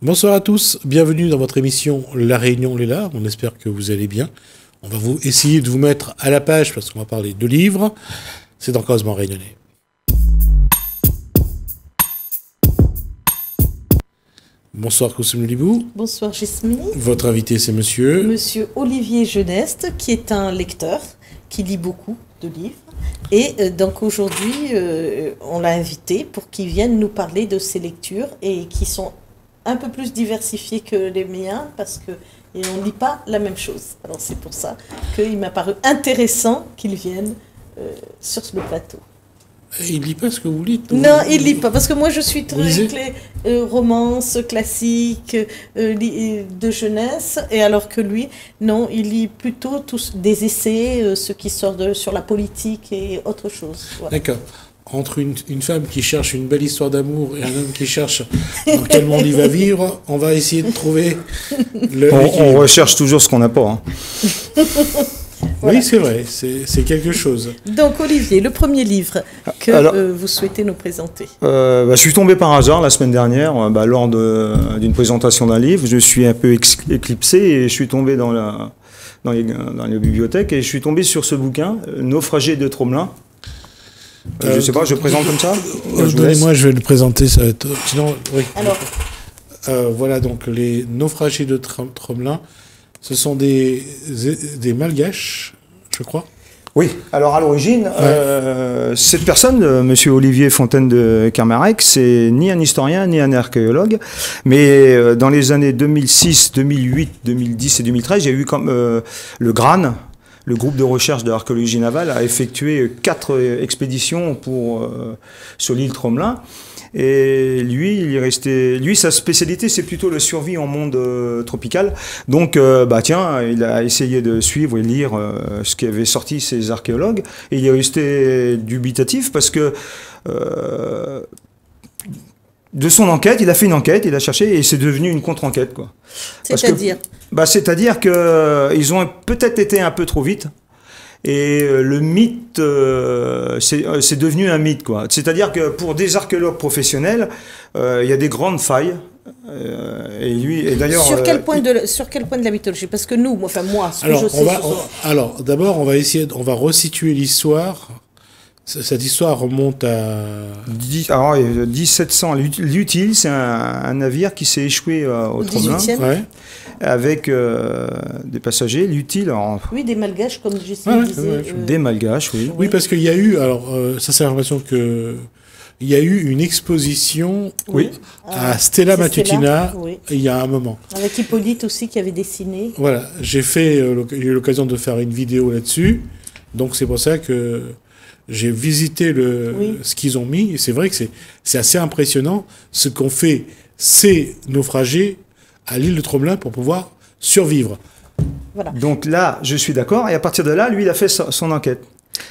Bonsoir à tous, bienvenue dans votre émission La Réunion Léla, on espère que vous allez bien. On va essayer de vous mettre à la page parce qu'on va parler de livres, c'est dans Causement Réunionnais. Bonsoir Koussoum Libou. Bonsoir Gismi. Votre invité c'est monsieur Olivier Geneste, qui est un lecteur, qui lit beaucoup de livres. Et donc aujourd'hui, on l'a invité pour qu'il vienne nous parler de ses lectures et qui sont un peu plus diversifiées que les miens parce que on ne lit pas la même chose. Alors c'est pour ça qu'il m'a paru intéressant qu'il vienne sur le plateau. Il lit pas ce que vous lites? Non, il lit pas, parce que moi je suis très romances classiques, de jeunesse, et alors que lui, non, il lit plutôt tous des essais, ceux qui sortent sur la politique et autre chose. Voilà. D'accord. Entre une femme qui cherche une belle histoire d'amour et un homme qui cherche dans quel monde il va vivre, on va essayer de trouver le... On recherche toujours ce qu'on n'a pas. Hein. Voilà. Oui, c'est vrai, c'est quelque chose. Donc Olivier, le premier livre que vous souhaitez nous présenter. Je suis tombé par hasard la semaine dernière, lors d'une présentation d'un livre. Je suis un peu éclipsé et je suis tombé dans les bibliothèques et je suis tombé sur ce bouquin, Naufragé de Tromelin. Je sais pas, je présente comme ça. Donnez-moi, je vais le présenter. Ça va être... Sinon, oui. Alors, voilà donc les naufragés de Tromelin. Ce sont des malgaches, je crois. Oui. Alors à l'origine, cette personne, Monsieur Olivier Fontaine de Kermarec, c'est ni un historien ni un archéologue, mais dans les années 2006, 2008, 2010 et 2013, il y a eu comme le GRAN. Le groupe de recherche de l'archéologie navale a effectué 4 expéditions sur l'île Tromelin. Et lui, sa spécialité, c'est plutôt la survie en monde tropical. Donc, il a essayé de suivre et lire ce qui avait sorti ces archéologues. Et il est resté dubitatif parce que de son enquête, il a fait une enquête, il a cherché et c'est devenu une contre-enquête, quoi. C'est-à-dire c'est-à-dire qu'ils ont peut-être été un peu trop vite. Et le mythe, c'est devenu un mythe, quoi. C'est-à-dire que pour des archéologues professionnels, il y a des grandes failles. Et d'ailleurs, sur quel point de la mythologie? Parce que nous, moi, alors, d'abord, on va resituer l'histoire. Cette histoire remonte à... 1700. L'Utile, c'est un navire qui s'est échoué au Tromelin. Ouais. Avec des passagers, l'Utile... Oui, des malgaches, comme je disais. Des malgaches, oui. Oui, parce qu'il y a eu... Alors, ça, c'est l'information que... Il y a eu une exposition à Stella Matutina il y a un moment. Avec Hippolyte aussi, qui avait dessiné. Voilà. J'ai eu l'occasion de faire une vidéo là-dessus. Donc, c'est pour ça que... J'ai visité ce qu'ils ont mis, et c'est vrai que c'est assez impressionnant ce qu'ont fait ces naufragés à l'île de Tromelin pour pouvoir survivre. Voilà. Donc là, je suis d'accord, et à partir de là, lui, il a fait son enquête.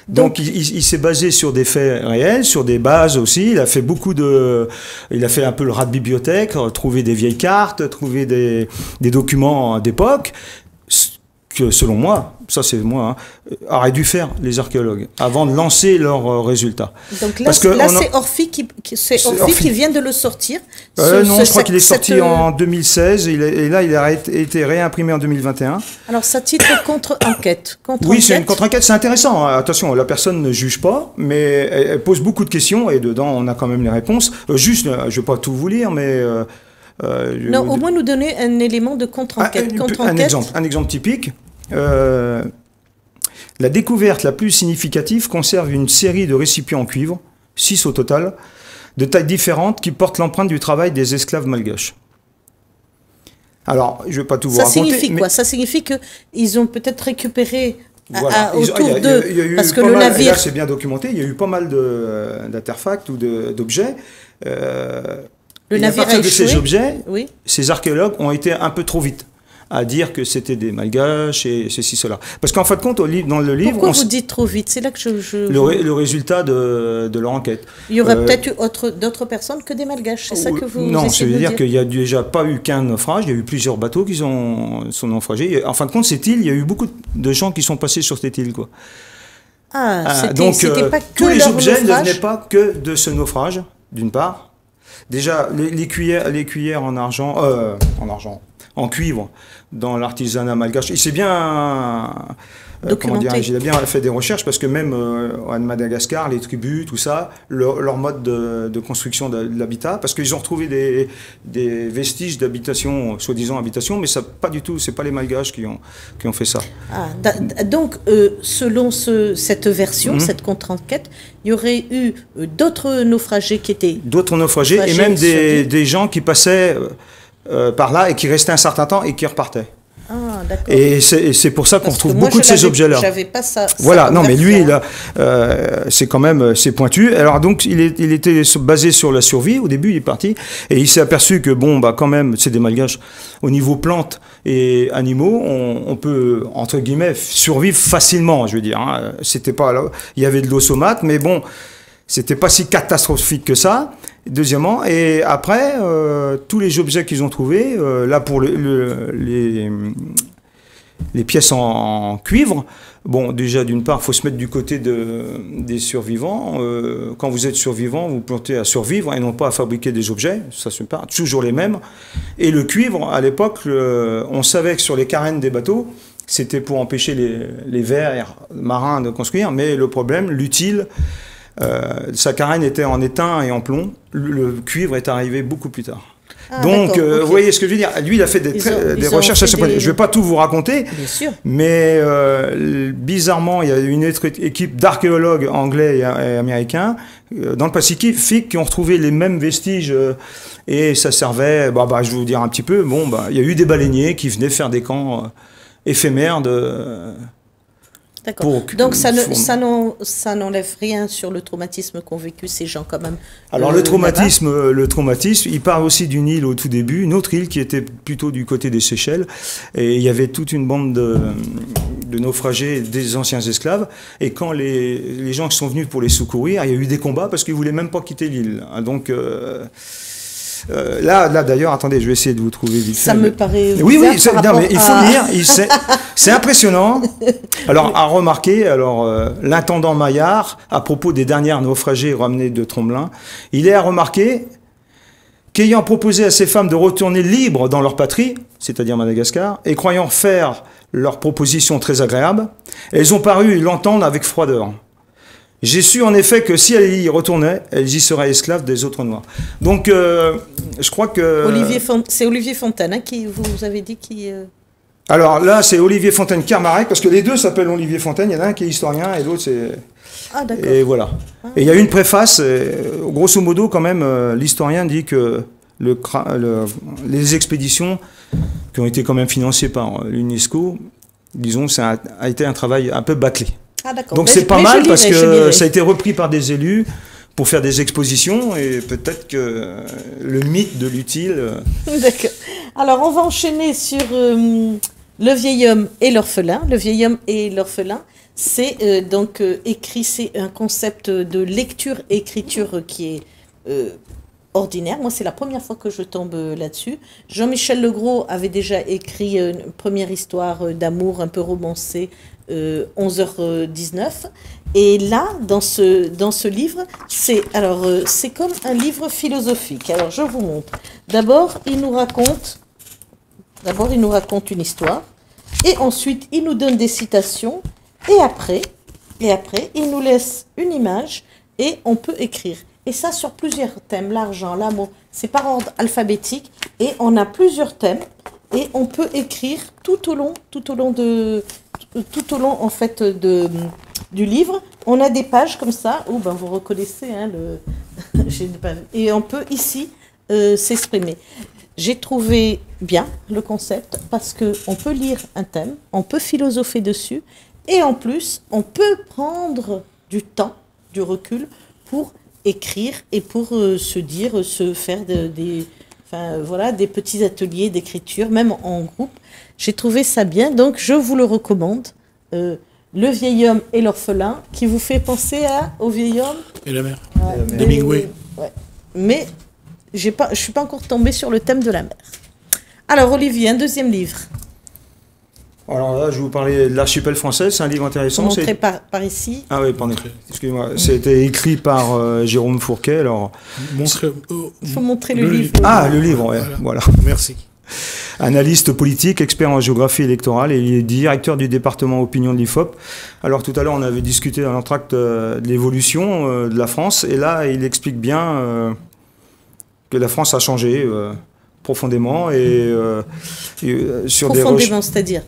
Donc il s'est basé sur des faits réels, sur des bases aussi. Il a fait il a fait un peu le rat de bibliothèque, trouver des vieilles cartes, trouver des documents d'époque. Que selon moi, ça c'est moi, auraient dû faire les archéologues avant de lancer leurs résultats. Donc là, c'est Orphy qui vient de le sortir. Non, je crois qu'il est sorti en 2016 et là il a été réimprimé en 2021. Alors ça titre contre-enquête. Oui, c'est une contre-enquête, c'est intéressant. Attention, la personne ne juge pas, mais elle pose beaucoup de questions et dedans on a quand même les réponses. Je ne vais pas tout vous lire, mais... non, au moins nous donner un élément de contre-enquête. Un exemple typique. La découverte la plus significative conserve une série de récipients en cuivre, 6 au total, de tailles différentes qui portent l'empreinte du travail des esclaves malgaches. Alors, je ne vais pas tout vous raconter. Ça signifie quoi? Ça signifie qu'ils ont peut-être récupéré autour d'eux, parce que le navire... Là, c'est bien documenté, il y a eu pas mal d'artefacts ou d'objets. Le navire a échoué. Ces objets, ces archéologues ont été un peu trop vite à dire que c'était des malgaches et ceci, cela. Parce qu'en fin de compte, dans le livre... Pourquoi vous dites trop vite? C'est là que le résultat de leur enquête. Il y aurait peut-être eu d'autres personnes que des malgaches, c'est ça que vous Non, essayez ça veut de dire qu'il n'y a déjà pas eu qu'un naufrage, il y a eu plusieurs bateaux qui sont naufragés. En fin de compte, cette île, il y a eu beaucoup de gens qui sont passés sur cette île, quoi. Donc, c'était pas que tous les objets ne naufrage. venaient pas que de ce naufrage, d'une part. déjà les cuillères en cuivre dans l'artisanat malgache. Il s'est bien il a bien fait des recherches parce que même à Madagascar, les tribus, tout ça, leur mode de construction de l'habitat, parce qu'ils ont retrouvé des vestiges d'habitation, soi-disant habitation, mais ça pas du tout, c'est pas les Malgaches qui ont fait ça. Donc, selon cette version, cette contre-enquête, il y aurait eu d'autres naufragés qui étaient... D'autres naufragés et même des gens qui passaient par là et qui restaient un certain temps et qui repartaient. Ah, d'accord. Et c'est pour ça qu'on retrouve beaucoup de ces objets-là. J'avais pas ça. Voilà, non, mais lui, c'est quand même, c'est pointu. Alors donc, il était basé sur la survie. Au début, il est parti et il s'est aperçu que bon, bah quand même, c'est des Malgaches. Au niveau plantes et animaux, on peut entre guillemets survivre facilement. Je veux dire, hein. C'était pas là. Il y avait de l'eau saumâtre, mais bon, c'était pas si catastrophique que ça. Deuxièmement, et après, tous les objets qu'ils ont trouvés, là pour les pièces en cuivre, bon, déjà d'une part, il faut se mettre du côté des survivants. Quand vous êtes survivant, vous plantez à survivre et non pas à fabriquer des objets, ça se part, toujours les mêmes. Et le cuivre, à l'époque, on savait que sur les carènes des bateaux, c'était pour empêcher les vers marins de construire, mais le problème, l'utile, sa carène était en étain et en plomb. Le cuivre est arrivé beaucoup plus tard. Donc, okay. Vous voyez ce que je veux dire. Lui, il a fait des recherches à ce point. Je ne vais pas tout vous raconter, bien sûr. Mais bizarrement, il y a une autre équipe d'archéologues anglais et américains dans le Pacifique qui ont retrouvé les mêmes vestiges et ça servait. Je vais vous dire un petit peu. Bon, il y a eu des baleiniers qui venaient faire des camps éphémères de. D'accord. Donc ça n'enlève rien sur le traumatisme qu'ont vécu ces gens quand même. Alors le traumatisme, il part aussi d'une île au tout début, une autre île qui était plutôt du côté des Seychelles, et il y avait toute une bande de naufragés, des anciens esclaves, et quand les gens qui sont venus pour les secourir, il y a eu des combats parce qu'ils voulaient même pas quitter l'île. Donc là d'ailleurs, attendez, je vais essayer de vous trouver vite. Ça me paraît. Oui, mais il faut le lire. C'est impressionnant. Alors, à remarquer, l'intendant Maillard, à propos des dernières naufragés ramenés de Tromelin, il est à remarquer qu'ayant proposé à ces femmes de retourner libres dans leur patrie, c'est-à-dire Madagascar, et croyant faire leur proposition très agréable, elles ont paru l'entendre avec froideur. J'ai su en effet que si elles y retournaient, elles y seraient esclaves des autres Noirs. Donc, je crois que... C'est Olivier Fontaine qui vous avez dit qui... Alors là, c'est Olivier Fontaine-Kermarrec, parce que les deux s'appellent Olivier Fontaine. Il y en a un qui est historien et l'autre c'est... Ah d'accord. Et voilà. Et il y a une préface, grosso modo quand même, l'historien dit que les expéditions qui ont été quand même financées par l'UNESCO, disons, ça a été un travail un peu bâclé. Ah, d'accord. Donc c'est pas mal parce que ça a été repris par des élus pour faire des expositions et peut-être que le mythe de l'utile... D'accord. Alors on va enchaîner sur Le vieil homme et l'orphelin. Le vieil homme et l'orphelin, c'est écrit, c'est un concept de lecture-écriture qui est ordinaire. Moi, c'est la première fois que je tombe là-dessus. Jean-Michel Legros avait déjà écrit une première histoire d'amour un peu romancée, 11h19. Et là, dans ce livre, c'est comme un livre philosophique. Alors, je vous montre. D'abord, il nous raconte une histoire. Et ensuite, il nous donne des citations. Et après, il nous laisse une image et on peut écrire. Et ça sur plusieurs thèmes, l'argent, l'amour, c'est par ordre alphabétique et on a plusieurs thèmes et on peut écrire tout au long en fait du livre. On a des pages comme ça où vous reconnaissez et on peut ici s'exprimer. J'ai trouvé bien le concept parce que on peut lire un thème, on peut philosopher dessus et en plus on peut prendre du temps, du recul pour écrire et pour se faire des petits ateliers d'écriture, même en groupe. J'ai trouvé ça bien, donc je vous le recommande. Le vieil homme et l'orphelin, qui vous fait penser au vieil homme et la mère. Hemingway. Ouais. Mais je suis pas encore tombée sur le thème de la mer. Alors Olivier, un deuxième livre. Alors là, je vais vous parler de l'archipel français, c'est un livre intéressant. Montré par ici. Ah oui, pardon, excusez-moi. C'était écrit par Jérôme Fourquet. Alors... Il faut montrer le livre. Ah, le livre, ouais, voilà. Merci. Analyste politique, expert en géographie électorale et il est directeur du département opinion de l'IFOP. Alors tout à l'heure, on avait discuté dans l'entracte de l'évolution de la France et là, il explique bien que la France a changé profondément et sur profondément, c'est-à-dire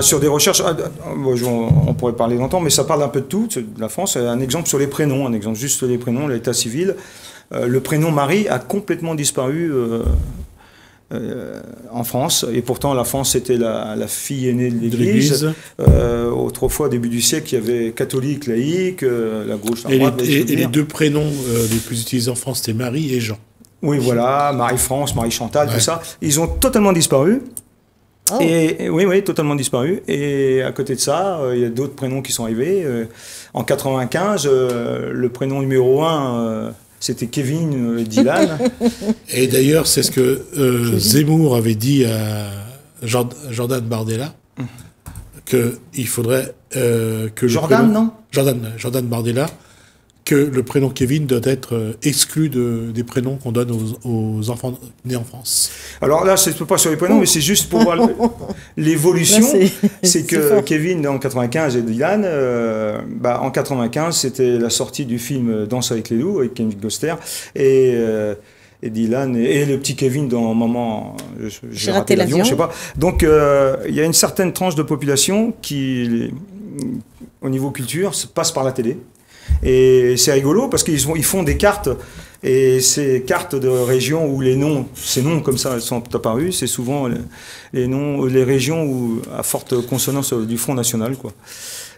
sur des recherches, on pourrait parler longtemps, mais ça parle un peu de tout, de la France. Un exemple sur les prénoms, un exemple juste sur les prénoms, l'état civil. Le prénom Marie a complètement disparu en France, et pourtant la France était la fille aînée de l'Église. Autrefois, au début du siècle, il y avait catholique, laïque, la gauche, la droite. Et les deux prénoms les plus utilisés en France, c'était Marie et Jean. Oui, voilà, Marie-France, Marie-Chantal, tout ça. Ils ont totalement disparu. Oh. Et oui, totalement disparu. Et à côté de ça, il y a d'autres prénoms qui sont arrivés. En 95, le prénom numéro 1... c'était Kevin Dylan. Et d'ailleurs, c'est ce que Zemmour avait dit à Jordan Bardella, qu'il faudrait que Jordan Bardella, que le prénom Kevin doit être exclu des prénoms qu'on donne aux enfants nés en France. Alors là, c'est pas sur les prénoms, mais c'est juste pour voir l'évolution. C'est que Kevin en 95 et Dylan, en 95, c'était la sortie du film Danse avec les loups avec Kevin Costner et Dylan et le petit Kevin dans Maman, j'ai raté l'avion, je sais pas. Donc il y a une certaine tranche de population qui, au niveau culture, passe par la télé. Et c'est rigolo parce qu'ils font des cartes, et ces cartes de régions où ces noms comme ça sont apparus, c'est souvent les régions où, à forte consonance du Front National, quoi.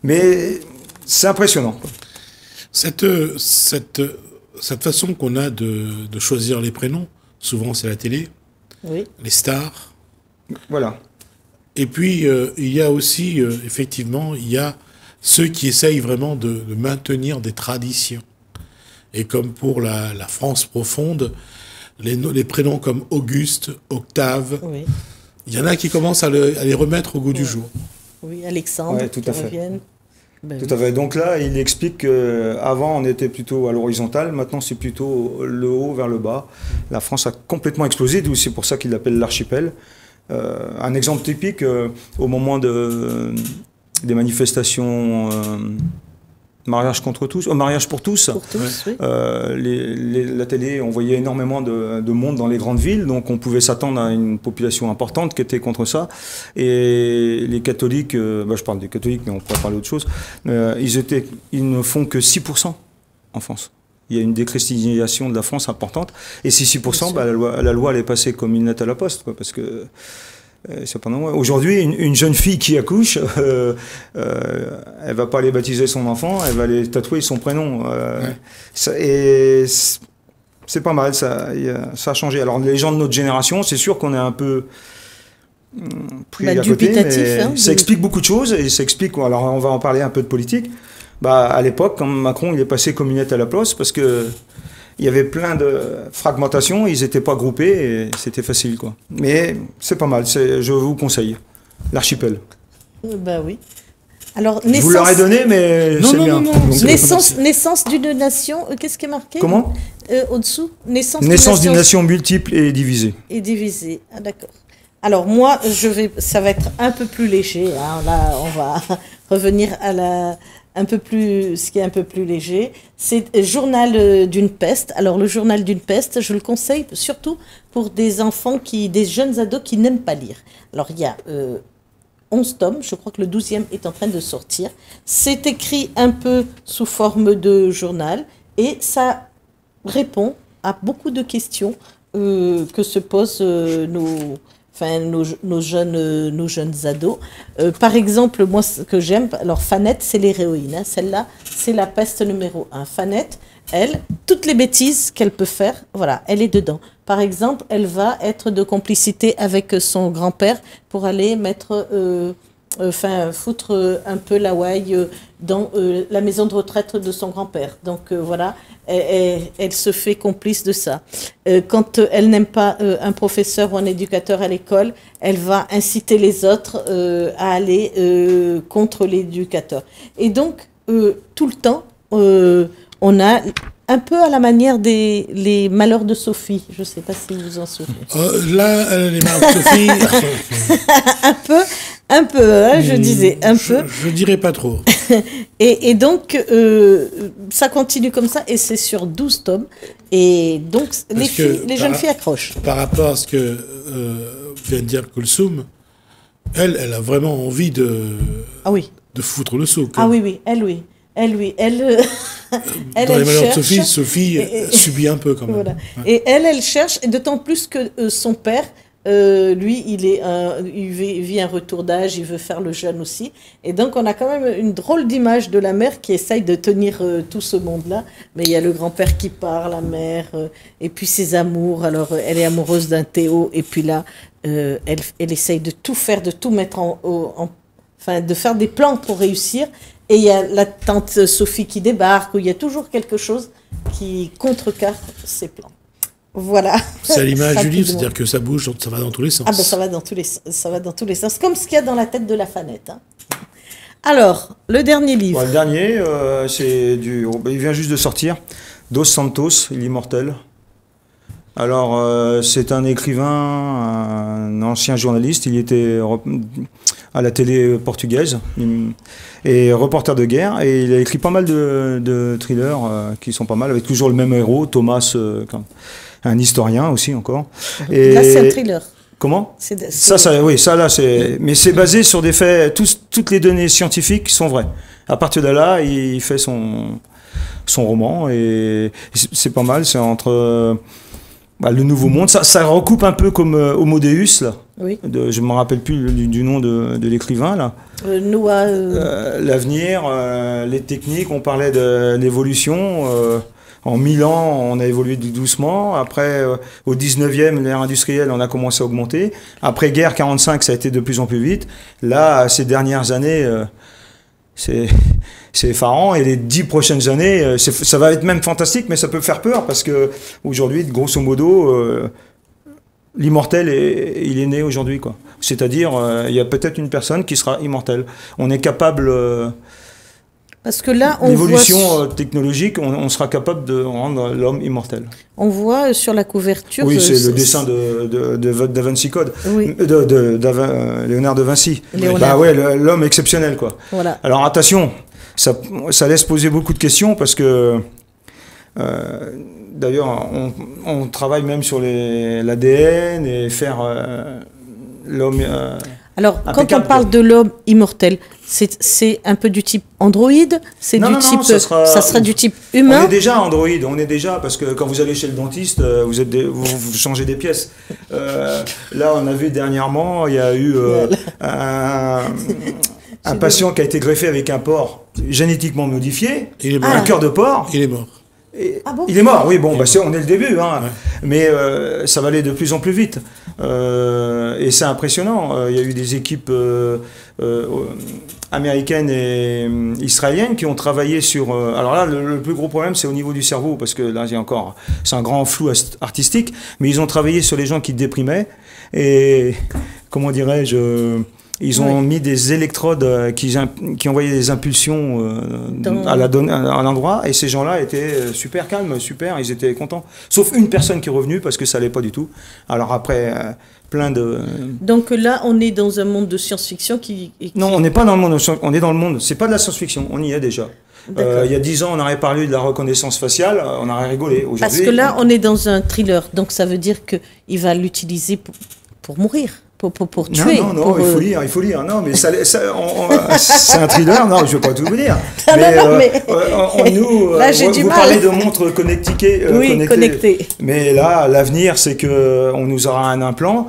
Mais c'est impressionnant, quoi. Cette façon qu'on a de choisir les prénoms, souvent c'est la télé, oui. Les stars. Voilà. Et puis il y a aussi, effectivement, il y a ceux qui essayent vraiment de maintenir des traditions. Et comme pour la France profonde, les prénoms comme Auguste, Octave, oui. Il y en a qui commencent à les remettre au goût du jour. Oui, Alexandre, tout à fait. Ben tout à fait. Donc là, il explique qu'avant, on était plutôt à l'horizontale, maintenant c'est plutôt le haut vers le bas. La France a complètement explosé, d'où c'est pour ça qu'il l'appelle l'archipel. Un exemple typique, au moment des manifestations mariage contre tous, mariage pour tous. Pour tous, oui. La télé, on voyait énormément de monde dans les grandes villes, donc on pouvait s'attendre à une population importante qui était contre ça. Et les catholiques, je parle des catholiques, mais on pourrait parler d'autre chose, ils ne font que 6% en France. Il y a une déchristianisation de la France importante. Et ces 6%, la loi elle est passée comme une lettre à la poste, quoi, parce que aujourd'hui, une jeune fille qui accouche, elle va pas aller baptiser son enfant, elle va aller tatouer son prénom. Et c'est pas mal, ça a changé. Alors les gens de notre génération, c'est sûr qu'on est un peu pris à côté, mais ça explique beaucoup de choses et ça explique. Alors on va en parler un peu de politique. À l'époque, quand Macron il est passé comme une lettre à la poste, parce que il y avait plein de fragmentations, ils n'étaient pas groupés et c'était facile, quoi. Mais c'est pas mal, je vous conseille. L'archipel. Oui. Alors, je vous l'aurais donné, mais c'est bien. Non. Naissance d'une nation, qu'est-ce qui est marqué? Comment? Au-dessous, naissance d'une nation multiple et divisée. Et divisée, ah d'accord. Alors moi, ça va être un peu plus léger, hein. Là, on va revenir à ce qui est un peu plus léger, c'est Journal d'une peste. Alors le Journal d'une peste, je le conseille surtout pour des enfants, des jeunes ados qui n'aiment pas lire. Alors il y a 11 tomes, je crois que le 12e est en train de sortir. C'est écrit un peu sous forme de journal et ça répond à beaucoup de questions que se posent nos jeunes ados. Par exemple, moi, ce que j'aime, alors Fanette, c'est l'héroïne. Hein, celle-là, c'est la peste numéro 1. Fanette, elle, toutes les bêtises qu'elle peut faire, voilà, elle est dedans. Par exemple, elle va être de complicité avec son grand-père pour aller mettre enfin foutre un peu la ouaille dans la maison de retraite de son grand-père. Donc voilà, elle se fait complice de ça. Quand elle n'aime pas un professeur ou un éducateur à l'école, elle va inciter les autres à aller contre l'éducateur. Et donc, tout le temps, on a un peu à la manière les malheurs de Sophie. Je ne sais pas si vous en souvenez. Là, les malheurs de Sophie... un peu, hein, je disais, un peu. Je dirais pas trop. Et donc, ça continue comme ça, et c'est sur 12 tomes. Et donc, les jeunes filles accrochent. Par rapport à ce que vient de dire Kulsum, elle a vraiment envie de foutre le saut. Ah oui, elle, oui. Elle, dans les malheurs de Sophie subit un peu quand même. Voilà. Ouais. Et elle cherche, et d'autant plus que son père, lui, il vit un retour d'âge, il veut faire le jeune aussi. Et donc, on a quand même une drôle d'image de la mère qui essaye de tenir tout ce monde-là. Mais il y a le grand-père qui part, la mère, et puis ses amours. Alors, elle est amoureuse d'un Théo, et puis là, elle essaye de tout faire, de tout mettre enfin, de faire des plans pour réussir. Et il y a la tante Sophie qui débarque, où il y a toujours quelque chose qui contrecarre ses plans. Voilà. C'est à l'image du livre, c'est-à-dire que ça bouge, ça va dans tous les sens. Ah ben ça va dans tous les sens, comme ce qu'il y a dans la tête de la fanette. Hein. Alors, le dernier livre. Ouais, le dernier, il vient juste de sortir, Dos Santos, l'immortel. Alors, c'est un écrivain, un ancien journaliste, il était à la télé portugaise et reporter de guerre, et il a écrit pas mal de thrillers qui sont pas mal, avec toujours le même héros, Thomas, un historien aussi encore. Et là, c'est un thriller. Comment ? Ça là, c'est. Mais c'est basé sur des faits. Toutes les données scientifiques sont vraies. À partir de là, il fait son roman, et c'est pas mal. C'est entre le Nouveau Monde. Ça recoupe un peu comme Homo Deus là. Oui. Je me rappelle plus du nom de l'écrivain là. Noah. L'avenir, les techniques. On parlait de l'évolution. En 1000 ans, on a évolué doucement. Après, au 19e, l'ère industrielle, on a commencé à augmenter. Après guerre 45, ça a été de plus en plus vite. Là, ces dernières années, c'est effarant. Et les 10 prochaines années, ça va être même fantastique, mais ça peut faire peur parce que aujourd'hui, grosso modo, l'immortel, il est né aujourd'hui, quoi. C'est-à-dire, il y a peut-être une personne qui sera immortelle. On est capable. Parce que là, on l'évolution technologique, on sera capable de rendre l'homme immortel. On voit sur la couverture... Oui, c'est le dessin de Da Vinci Code, oui. Léonard de Vinci. Bah ouais, l'homme exceptionnel, quoi. Voilà. Alors attention, ça laisse poser beaucoup de questions parce que... D'ailleurs, on travaille même sur l'ADN et faire l'homme... Alors, quand on parle de l'homme immortel, c'est un peu du type androïde, c'est du type, ça sera du type humain. On est déjà androïde, parce que quand vous allez chez le dentiste, vous changez des pièces. Là, on a vu dernièrement, il y a eu un patient qui a été greffé avec un porc génétiquement modifié, un cœur de porc. Il est mort. Bon, il est mort, oui, bon, on est le début, hein. Ouais. Mais ça va aller de plus en plus vite. Et c'est impressionnant. Il y a eu des équipes américaines et israéliennes qui ont travaillé sur... alors là, le plus gros problème, c'est au niveau du cerveau, parce que là, c'est un grand flou artistique, mais ils ont travaillé sur les gens qui déprimaient, et, comment dirais-je... Ils ont mis des électrodes qui envoyaient des impulsions à l'endroit, et ces gens-là étaient super calmes, ils étaient contents. Sauf une personne qui est revenue parce que ça allait pas du tout. Alors après, plein de... Donc là, on est dans un monde de science-fiction qui... Non, on n'est pas dans le monde, on est dans le monde. C'est pas de la science-fiction, on y est déjà. Il y a 10 ans, on aurait parlé de la reconnaissance faciale, on aurait rigolé. Parce que là, on est dans un thriller, donc ça veut dire qu'il va l'utiliser pour mourir. Pour tuer. Non, il faut lire. Non, mais c'est un thriller. Non, je ne veux pas tout vous dire. Nous, là, j'ai du vous mal. parlez de montres connectées. Mais là, l'avenir, c'est qu'on nous aura un implant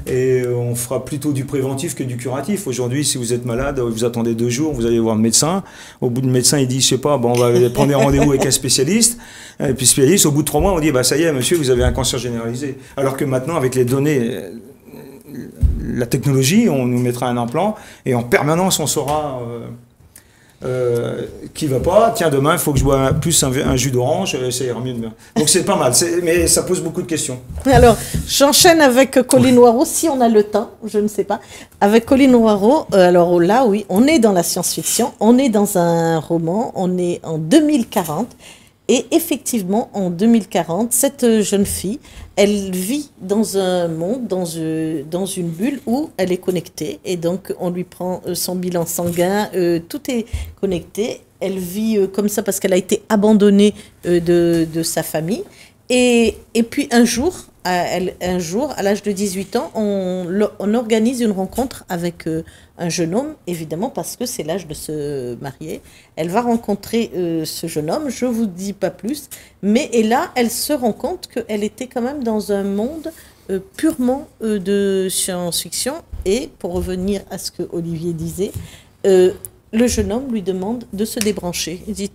et on fera plutôt du préventif que du curatif. Aujourd'hui, si vous êtes malade, vous attendez 2 jours, vous allez voir le médecin. Au bout, le médecin, il dit, je sais pas, on va prendre des rendez-vous avec un spécialiste. Et puis, spécialiste, au bout de 3 mois, on dit, ça y est, monsieur, vous avez un cancer généralisé. Alors que maintenant, avec les données la technologie, on nous mettra un implant et en permanence on saura qui va pas. Tiens, demain il faut que je bois plus un jus d'orange, ça ira mieux demain. Donc c'est pas mal, mais ça pose beaucoup de questions. Alors, j'enchaîne avec Colline Noirot, si on a le temps, je ne sais pas. Avec Colline Noirot, alors là, oui, on est dans la science-fiction, on est dans un roman, on est en 2040. Et effectivement, en 2040, cette jeune fille, elle vit dans un monde, dans une bulle où elle est connectée. Et donc, on lui prend son bilan sanguin, tout est connecté. Elle vit comme ça parce qu'elle a été abandonnée de sa famille. Et puis un jour, à l'âge de 18 ans, on organise une rencontre avec un jeune homme, évidemment, parce que c'est l'âge de se marier. Elle va rencontrer ce jeune homme, je ne vous dis pas plus, et là, elle se rend compte qu'elle était quand même dans un monde purement de science-fiction. Et pour revenir à ce que Olivier disait, le jeune homme lui demande de se débrancher. Il dit,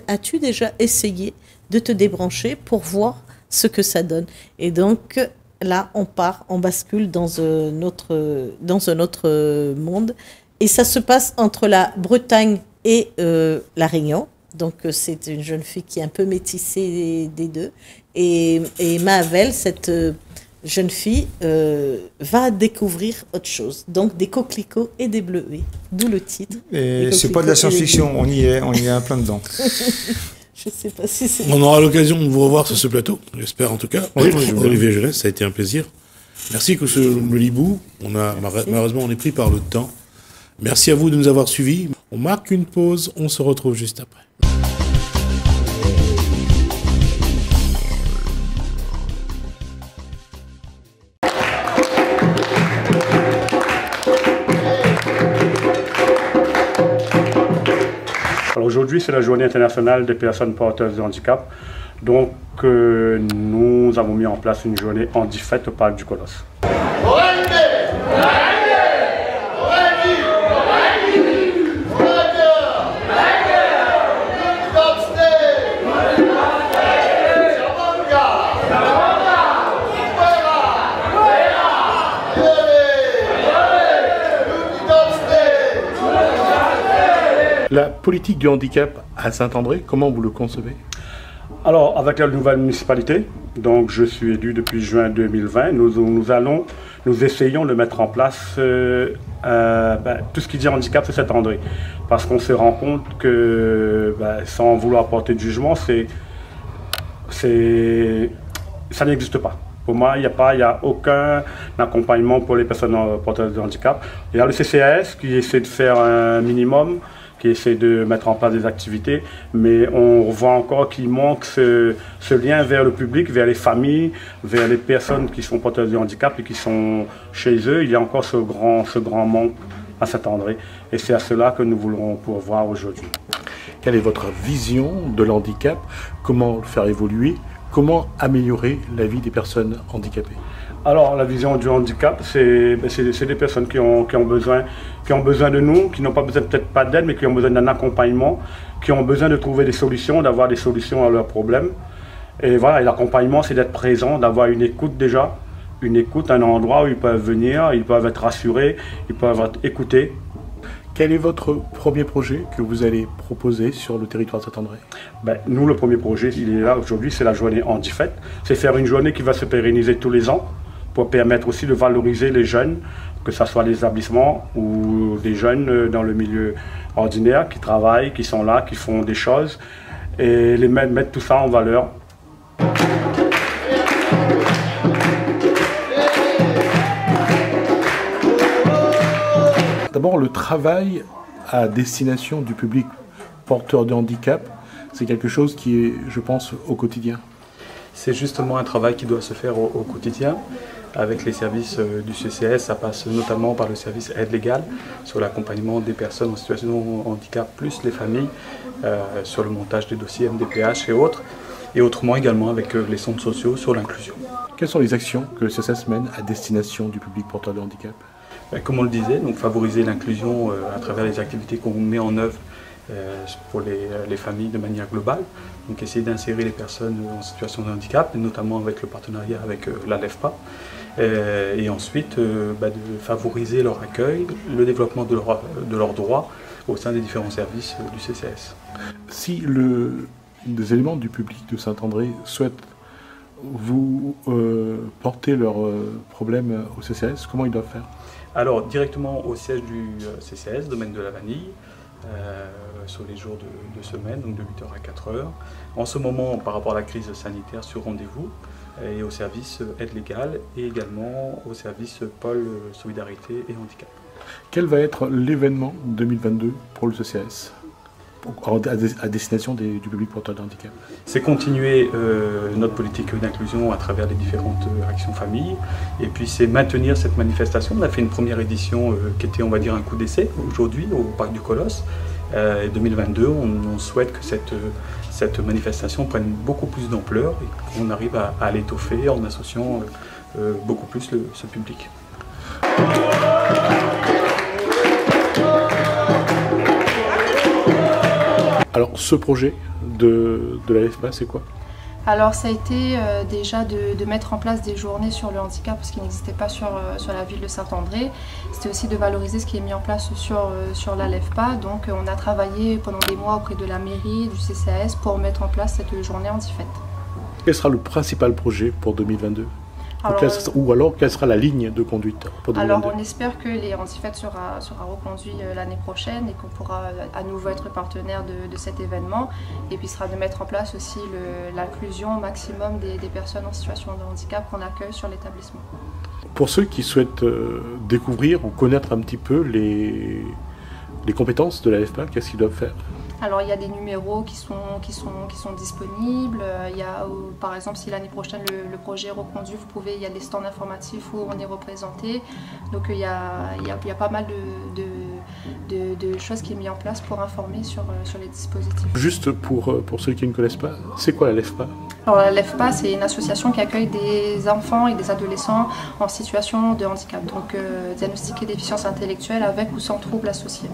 as-tu déjà essayé de te débrancher pour voir ce que ça donne? Et donc là, on bascule dans un autre monde. Et ça se passe entre la Bretagne et la Réunion. Donc c'est une jeune fille qui est un peu métissée des deux. Et Maëvel, cette jeune fille, va découvrir autre chose. Donc des coquelicots et des bleuets. D'où le titre. Et c'est pas de la science-fiction, on y est en plein dedans. Je sais pas si c'est... On aura l'occasion de vous revoir sur ce plateau, j'espère en tout cas. Oui, Olivier Jeunesse, ça a été un plaisir. Merci que le Libou. Malheureusement, on est pris par le temps. Merci à vous de nous avoir suivis. On marque une pause, on se retrouve juste après. Aujourd'hui, c'est la journée internationale des personnes porteuses de handicap. Donc, nous avons mis en place une journée handi-fête au Parc du Colosse. La politique du handicap à Saint-André, comment vous le concevez? Alors, avec la nouvelle municipalité, donc je suis élu depuis juin 2020, nous essayons de mettre en place tout ce qui dit handicap sur Saint-André. Parce qu'on se rend compte que, sans vouloir porter de jugement, ça n'existe pas. Pour moi, il n'y a aucun accompagnement pour les personnes porteuses de handicap. Il y a le CCAS qui essaie de faire un minimum, qui essaie de mettre en place des activités, mais on voit encore qu'il manque ce lien vers le public, vers les familles, vers les personnes qui sont porteuses de handicap et qui sont chez eux. Il y a encore ce grand manque à Saint-André, et c'est à cela que nous voulons pourvoir aujourd'hui. Quelle est votre vision de l'handicap? Comment le faire évoluer? Comment améliorer la vie des personnes handicapées? Alors, la vision du handicap, c'est des personnes qui ont besoin de nous, qui n'ont pas besoin peut-être pas d'aide, mais qui ont besoin d'un accompagnement, qui ont besoin de trouver des solutions, d'avoir des solutions à leurs problèmes. Et voilà, et l'accompagnement, c'est d'être présent, d'avoir une écoute déjà, un endroit où ils peuvent venir, ils peuvent être rassurés, ils peuvent être écoutés. Quel est votre premier projet que vous allez proposer sur le territoire de Saint-André? Nous, le premier projet, il est là aujourd'hui, c'est la journée handi-fête. C'est faire une journée qui va se pérenniser tous les ans, pour permettre aussi de valoriser les jeunes, que ce soit les établissements ou des jeunes dans le milieu ordinaire qui travaillent, qui sont là, qui font des choses, et mettre tout ça en valeur. D'abord, le travail à destination du public porteur de handicap, c'est quelque chose qui est, je pense, au quotidien. C'est justement un travail qui doit se faire au quotidien. Avec les services du CCS, ça passe notamment par le service aide légale sur l'accompagnement des personnes en situation de handicap, plus les familles, sur le montage des dossiers MDPH et autres, et autrement également avec les centres sociaux sur l'inclusion. Quelles sont les actions que le CCS mène à destination du public porteur de handicap? Comme on le disait, donc favoriser l'inclusion à travers les activités qu'on met en œuvre pour les familles de manière globale. Donc essayer d'insérer les personnes en situation de handicap, notamment avec le partenariat avec la LEFPA. Et ensuite de favoriser leur accueil, le développement de leurs droits au sein des différents services du CCAS. Si des éléments du public de Saint-André souhaitent vous porter leurs problèmes au CCAS, comment ils doivent faire? Alors directement au siège du CCAS, domaine de la Vanille, sur les jours de semaine, donc de 8h à 4h. En ce moment, par rapport à la crise sanitaire, sur rendez-vous, et au service aide légale, et également au service pôle solidarité et handicap. Quel va être l'événement 2022 pour le CCAS à destination du public porteur de handicap? C'est continuer notre politique d'inclusion à travers les différentes actions familles, et puis c'est maintenir cette manifestation. On a fait une première édition qui était, on va dire, un coup d'essai aujourd'hui au Parc du Colosse. 2022, on souhaite que cette manifestation prenne beaucoup plus d'ampleur et qu'on arrive à l'étoffer en associant beaucoup plus ce public. Alors ce projet de la LEFPA, c'est quoi? Alors ça a été déjà de mettre en place des journées sur le handicap, parce qu'il n'existait pas sur la ville de Saint-André. C'était aussi de valoriser ce qui est mis en place sur la LEFPA. Donc on a travaillé pendant des mois auprès de la mairie, du CCAS, pour mettre en place cette journée handifête. Quel sera le principal projet pour 2022? Alors, quelle sera la ligne de conduite pour 2022? Alors on espère que les handifêtes sera reconduit l'année prochaine et qu'on pourra à nouveau être partenaire de cet événement. Et puis sera de mettre en place aussi l'inclusion au maximum des personnes en situation de handicap qu'on accueille sur l'établissement. Pour ceux qui souhaitent découvrir ou connaître un petit peu les compétences de la LEFPA, qu'est-ce qu'ils doivent faire? Alors il y a des numéros qui sont disponibles. Il y a, par exemple, si l'année prochaine le projet est reconduit, il y a des stands informatifs où on est représenté. Donc il y a pas mal de choses qui sont mises en place pour informer sur les dispositifs. Juste pour ceux qui ne connaissent pas, c'est quoi la LEFPA? Alors la LEFPA, c'est une association qui accueille des enfants et des adolescents en situation de handicap, donc diagnostiqués déficience intellectuelle avec ou sans troubles associés.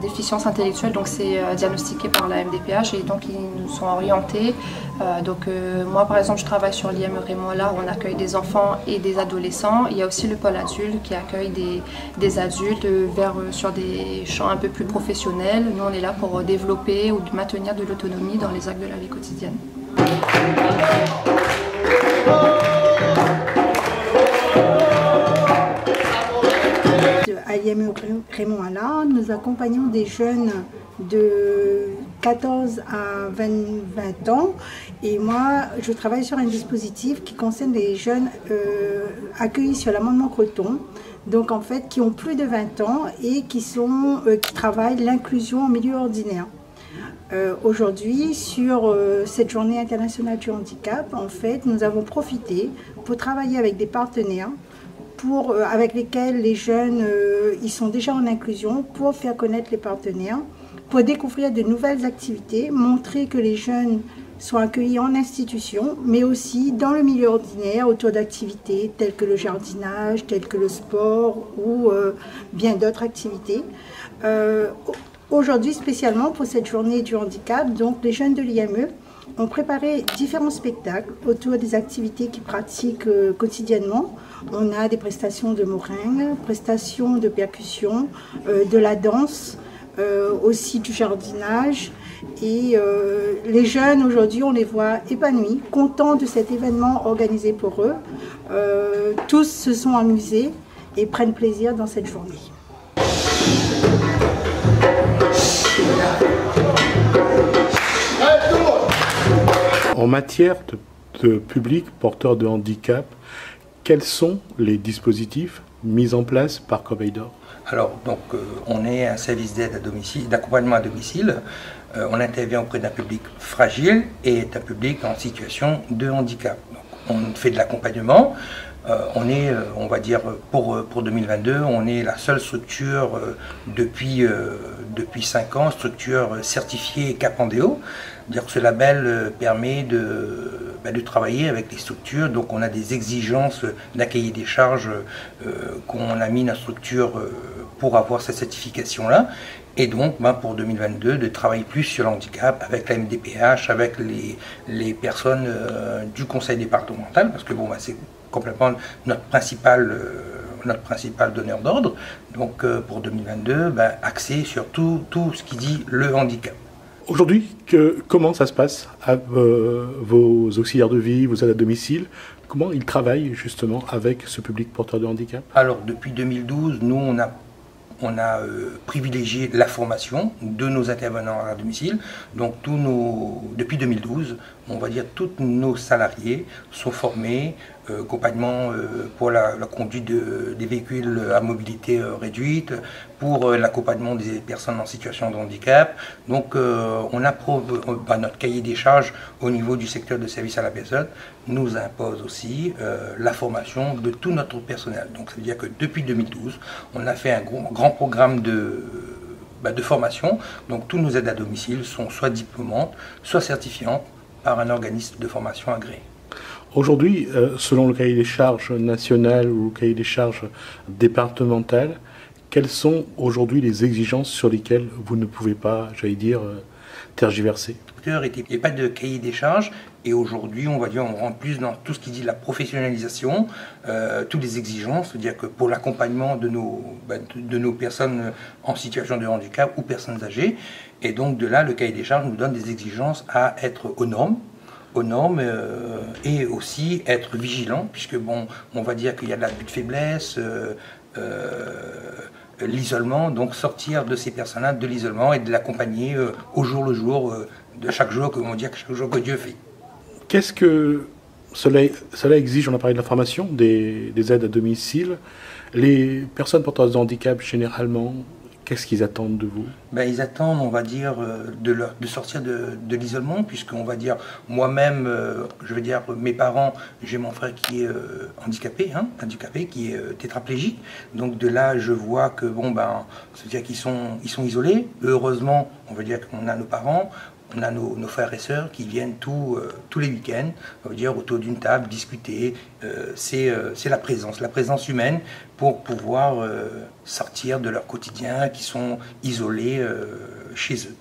Déficience intellectuelle, donc c'est diagnostiqué par la MDPH et donc ils nous sont orientés. Moi par exemple je travaille sur l'IM Raymond Allard où on accueille des enfants et des adolescents. Il y a aussi le pôle adulte qui accueille des adultes sur des champs un peu plus professionnels. Nous on est là pour développer ou maintenir de l'autonomie dans les actes de la vie quotidienne. À l'IM Raymond Allard, nous accompagnons des jeunes de 14 à 20 ans et moi je travaille sur un dispositif qui concerne les jeunes accueillis sur l'amendement Creton, donc en fait qui ont plus de 20 ans et qui travaillent l'inclusion en milieu ordinaire. Aujourd'hui, sur cette journée internationale du handicap, en fait, nous avons profité pour travailler avec des partenaires avec lesquels les jeunes ils sont déjà en inclusion, pour faire connaître les partenaires, pour découvrir de nouvelles activités, montrer que les jeunes sont accueillis en institution, mais aussi dans le milieu ordinaire autour d'activités telles que le jardinage, telles que le sport ou bien d'autres activités. Aujourd'hui, spécialement pour cette journée du handicap, donc les jeunes de l'IME ont préparé différents spectacles autour des activités qu'ils pratiquent quotidiennement. On a des prestations de meringue, prestations de percussion, de la danse, aussi du jardinage. Et les jeunes aujourd'hui, on les voit épanouis, contents de cet événement organisé pour eux. Tous se sont amusés et prennent plaisir dans cette journée. En matière de public porteur de handicap, quels sont les dispositifs mis en place par Corbeil d'Or? Alors, donc, on est un service d'aide à domicile, d'accompagnement à domicile. On intervient auprès d'un public fragile et d'un public en situation de handicap. Donc, on fait de l'accompagnement. On est, on va dire, pour 2022, on est la seule structure depuis 5 ans, structure certifiée Capandéo. Dire que ce label permet de travailler avec les structures. Donc on a des exigences d'un cahier des charges qu'on a mis dans la structure pour avoir cette certification-là. Et donc pour 2022, de travailler plus sur le handicap avec la MDPH, avec les personnes du conseil départemental, parce que c'est complètement notre principal donneur d'ordre. Donc pour 2022, axé sur tout ce qui dit le handicap. Aujourd'hui, comment ça se passe à vos auxiliaires de vie, vos aides à domicile? Comment ils travaillent justement avec ce public porteur de handicap? Alors depuis 2012, nous on a privilégié la formation de nos intervenants à domicile. Donc depuis 2012, on va dire tous nos salariés sont formés, accompagnement pour la conduite des véhicules à mobilité réduite, pour l'accompagnement des personnes en situation de handicap. Donc on approuve notre cahier des charges au niveau du secteur de service à la personne, nous impose aussi la formation de tout notre personnel. Donc ça veut dire que depuis 2012, on a fait un grand programme de formation. Donc tous nos aides à domicile sont soit diplômantes, soit certifiantes par un organisme de formation agréé. Aujourd'hui, selon le cahier des charges national ou le cahier des charges départemental, quelles sont aujourd'hui les exigences sur lesquelles vous ne pouvez pas, tergiverser? Il n'y a pas de cahier des charges, et aujourd'hui, on rentre plus dans tout ce qui dit la professionnalisation, toutes les exigences, c'est-à-dire que pour l'accompagnement de nos personnes en situation de handicap ou personnes âgées, et donc de là, le cahier des charges nous donne des exigences à être aux normes, et aussi être vigilant, puisque on va dire qu'il y a de l'abus de faiblesse, l'isolement, donc sortir de ces personnes-là de l'isolement et de l'accompagner au jour le jour, de chaque jour, chaque jour que Dieu fait. Qu'est-ce que cela exige? On a parlé de la formation, des aides à domicile. Les personnes porteuses de handicap, généralement, qu'est-ce qu'ils attendent de vous? Ils attendent, on va dire, de sortir de l'isolement, puisqu'on va dire, moi-même, mes parents, j'ai mon frère qui est handicapé, qui est tétraplégique. Donc de là, je vois que, c'est-à-dire qu'ils sont isolés. Heureusement, on va dire qu'on a nos parents, on a nos frères et sœurs qui viennent tous les week-ends, on va dire, autour d'une table, discuter. C'est la présence humaine pour pouvoir sortir de leur quotidien, qui sont isolés chez eux.